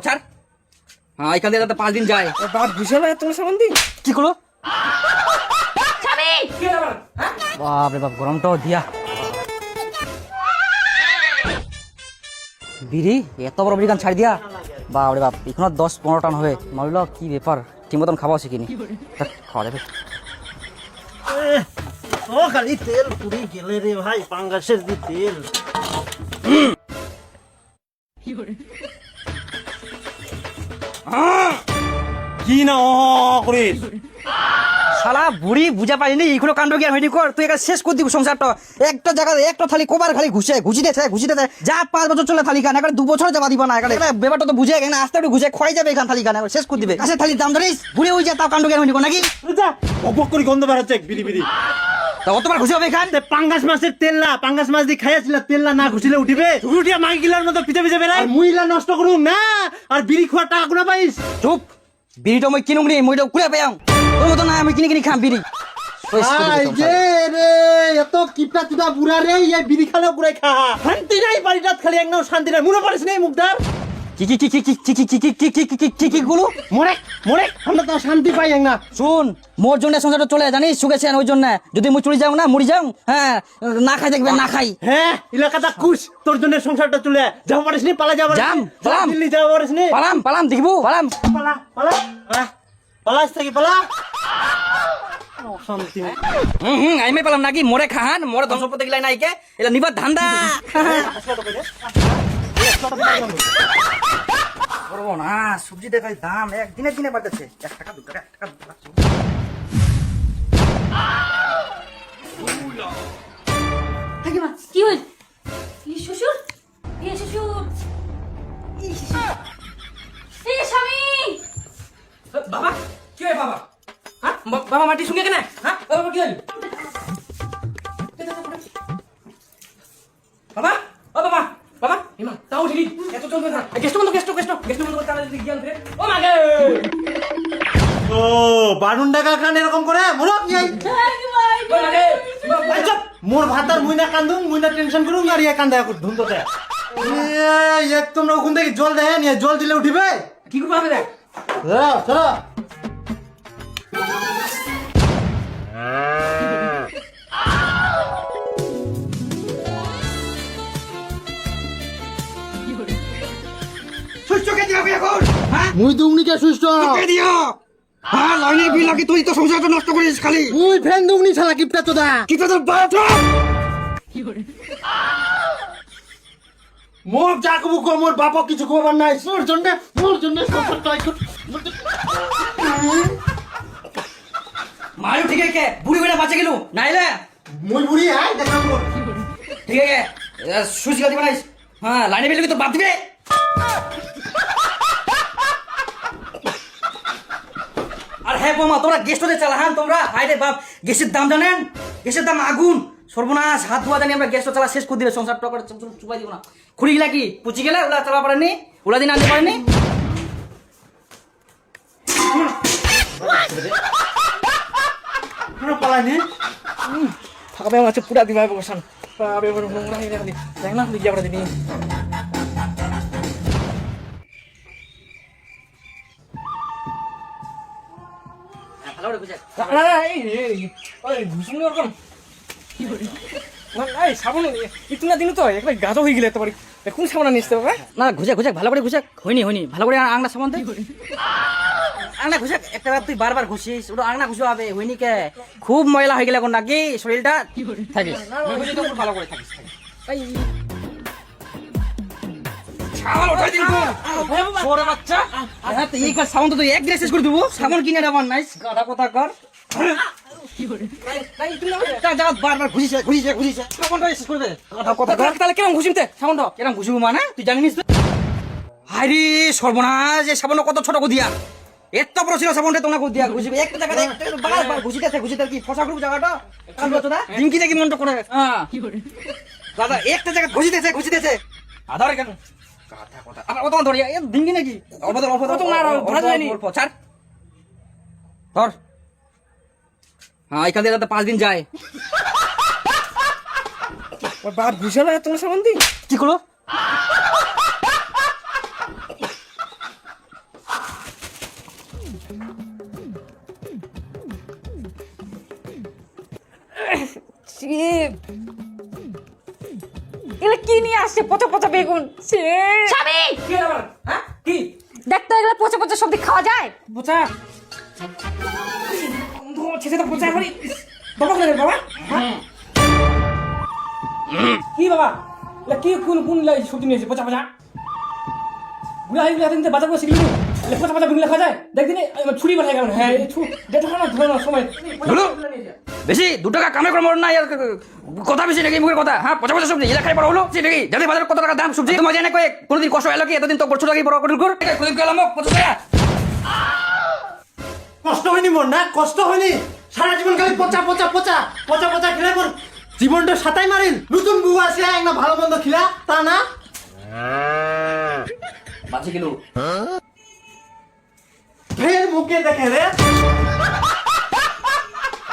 ছাড়। হ্যাঁ এখান থেকে যাতে 5 দিন যায়। বাপ বিশাল তোমার সম্বন্ধে কি করলো? বাপরে বাপ, গরমটাও দিয়া। বিড়ি এত বড় বিড়ি গান ছাড় দিয়া, বাপরে বাপ, এখনো 10-15 টান হবে। মারল কি ব্যাপার, ঠিক মতন খাওয়া শিখিনি। খাওয়া যাবে ও খালি তেল পুরি গেলে রে ভাই, পাঙ্গাসের দি তেল। কি না করিস শালা বুড়ি বুঝা পারিনি, এখনো কাণ্ড জ্ঞান হয়নি। কর তুই একটা শেষ করে দিবি সংসারটা। একটা জায়গায় একটা থালি কবার খালি ঘুষিতেছে যা 5 বছর চলে থালি খান, এখানে 2 বছর যাবা দিবা না। এখানে ব্যাপারটা তো বুঝে এখানে আস্তে একটু ঘুষে খাই যাবে, এখান থালি খান শেষ করে দিবে। কাছে থালির দাম ধরিস, ঘুরে ওই যা, তাও কাণ্ড জ্ঞান হয়নি নাকি? অপক করে গন্ধ বার হচ্ছে বিড়ি বিড়ি। তা অতবার ঘুষে হবে এখান। পাঙ্গাস মাছের তেল না, পাঙ্গাস মাছ দিয়ে খাইয়াছিল, তেল না ঘুষিলে উঠিবে। উঠিয়া মাগি গিলার মতো পিছে পিছে বেড়াই, মুইলা নষ্ট করুন না। আর বিড়ি খোয়ার টাকা কোনা পাইস? চুপ, বিড়িটা মই কিনুম নি, মইটা কুড়ে পেয়াম। তোর মতো না আমি কিনি খাম বিড়ি। এত কিপটা চুদা বুড়া রে, এই বিড়ি খালেও পুরাই খা। শান্তি নাই বাড়িটাত, খালি একদম শান্তি নাই। মনে পারিস নাই মুখদার কি গুলো মরে মরে, আমরা তো শান্তি পাই না। শুন, মোর জন্য সংসারটা চলে জানিস, সুখেছেন ওই জন্য। যদি মুই চুরি যাও না, মরি যাও, হ্যাঁ না খাই দেখবে, না খাই। হ্যাঁ এলাকাটা কুশ, তোর জন্য সংসারটা চলে যাও পারিস নি, পালা যাও পালাম দিল্লি যাও পারিস নি, পালাম দেখবো, পালাম পালা পালা পালাস থেকে পালা। শান্তি আমি পালাম নাকি? মোরে খাহান, মোরে ধ্বংস করতে গেলে নাইকে, এটা নিবার ধান্দা করবো না। সবজি দেখাই দাম একদিনের দিনে বাড়তেছে, 1 টাকা 2 টাকা 1 টাকা 2 টাকা। কি হল? শ্বশুর, শ্বশুর, স্বামী। বাবা কি হয় বাবা? হ্যাঁ বাবা মাটি শুনে কেন? হ্যাঁ বাবা কি হল? বাবা ও বাবা বাবা ইমা তাও উঠিনি, এত চলবে না। গেস্ট বন্ধ করতে আমাদের দিকে গিয়ে ফিরে। ও মাগে ও বারুন টাকা খান এরকম করে মোর কি আই ও মাগে চুপ। মোর ভাতার মুইনা কান্দুম, মুইনা টেনশন করুম, আর ইয়া কান্দা ধুন্দতে। এক তোমরা ওখান থেকে জল দেয় নিয়ে, জল দিলে উঠিবে। কি করবো হবে দেখ। চলো সুস্থ কে দিও এখন? হ্যাঁ মুই দুমনিকে সুস্থ কে দিও? হ্যাঁ লাইনের বিল লাগি, তুই তো সংসারটা নষ্ট করিস খালি। মুই ফ্যান দুমনি শালা কিপটা চোদা। কি তো তোর বাচ্চা মোর যা কবু কো, মোর বাপ কিছু খবর নাই। মোর জন্য সংসারটা একটু মারু ঠিক আছে, বুড়ি বেড়া বাঁচে গেল নাইলে মুই বুড়ি আই দেখা মোর। ঠিক আছে সুইচ গাড়ি বানাইস। হ্যাঁ লাইনে বিল লাগি তো বাদ দিবে। আর হ্যাঁ বোমা, তোমরা গেস্ট হতে চালা। হ্যাঁ তোমরা হাইরে বাপ, গ্যাসের দাম জানেন? গ্যাসের দাম আগুন, সর্বনাশ। হাত ধোয়া জানি আমরা, গ্যাসটা চালা শেষ করে দিবে, সংসার টক চুপাই দিব না। খুঁড়ি গেলা কি পুচি গেলে ওলা চালা পারেনি, ওলা দিন আনতে পারেনি। পালাইনি থাকবে আমার পুরা দিবা বসান পাবে বড় নোংরা হয়ে গেল। দেখ না লিখে আমরা দিনি ভালো করে বুঝা না না এই ঘুষুন এরকম কি করি না। এই সাবন ইতনা দিন তো একটা গাজা হয়ে গেলে তোমার কোন সাবান নিতে হবে না? ঘুষা ভালো করে ঘুষা হয়নি ভালো করে আংনা সাবান দে। আংনা ঘুষা একটা বার তুই বারবার ঘুষিস, ওটা আংনা ঘুষা হবে হয়নি কে? খুব ময়লা হয়ে গেলে এখন নাকি শরীরটা থাকিস ভালো করে থাকিস। সাবান উঠাই দিন তোর বাচ্চা। হ্যাঁ তো এই কাজ সাবান তো তুই এক গ্লাস শেষ করে দেবো। সাবান কিনে দেবার নাইস গাধা কথা কর। বারবার ঘুষিছে সাবানটা শেষ করে দে। তাহলে কেমন ঘুষিতে সাবানটা কেমন ঘুষিব মানে তুই জানিস? হাইরে সর্বনাশ, যে সাবান কত ছোট দিয়া এত বড় ছিল সাবানটা তোমরা দিয়া ঘুষিবে একটা জায়গাতে বারবার ঘুষিতে কি ফসা করবো জায়গাটা ডিঙ্কি দেখি মনটা করে। হ্যাঁ দাদা একটা জায়গা ঘুষিতেছে আধার কেন কথা কথা আবার অত ধরি ডিঙ্কি নাকি অল্প ছাড় ধর। হ্যাঁ এখান থেকে 5 দিন যায়। বাপ বিশাল তোমার সম্বন্ধে কি করলো? এগুলো কি নিয়ে আসছে পচা পচা বেগুন স্বামী কি হলো আবার? হ্যাঁ কি দেখ তো এগুলো পচা পচা সবজি খাওয়া যায়? বোচা ছেড়ে তো বোচা করি বাবা কোথায় রে বাবা হ্যাঁ? কি বাবা এলা কি কোন কোন লাই সবজি নিয়েছে পচা পচা বুড়া হয়ে গেলে এতদিন বাজার করে শিখলি এলা পচা পচা বেগুন খাওয়া যায় দেখ দিনে ছুরি বানায় কেমন হ্যাঁ এই যেটা খানা ধরানোর সময় বেশি 2 টাকা কামে করে মরণ না কথা বেশি নাকি মুখের কথা হ্যাঁ পচা পচা সবজি এলা খাই বড় হলো সে নাকি যাদের বাজারে কত টাকা দাম সবজি তোমার জানে কয়েক কোনদিন কষ্ট এলো কি এতদিন তো ছোট থাকি বড় কঠিন কর কোনদিন গেলাম পচা পচা কষ্ট হয়নি মোর না কষ্ট হয়নি সারা জীবন খালি পচা পচা পচা পচা পচা খেলে মোর জীবনটা সাতাই মারিল নতুন বউ আসে একটা ভালো মন্দ খিলা তা না বাঁচে গেল ফের মুখে দেখে রে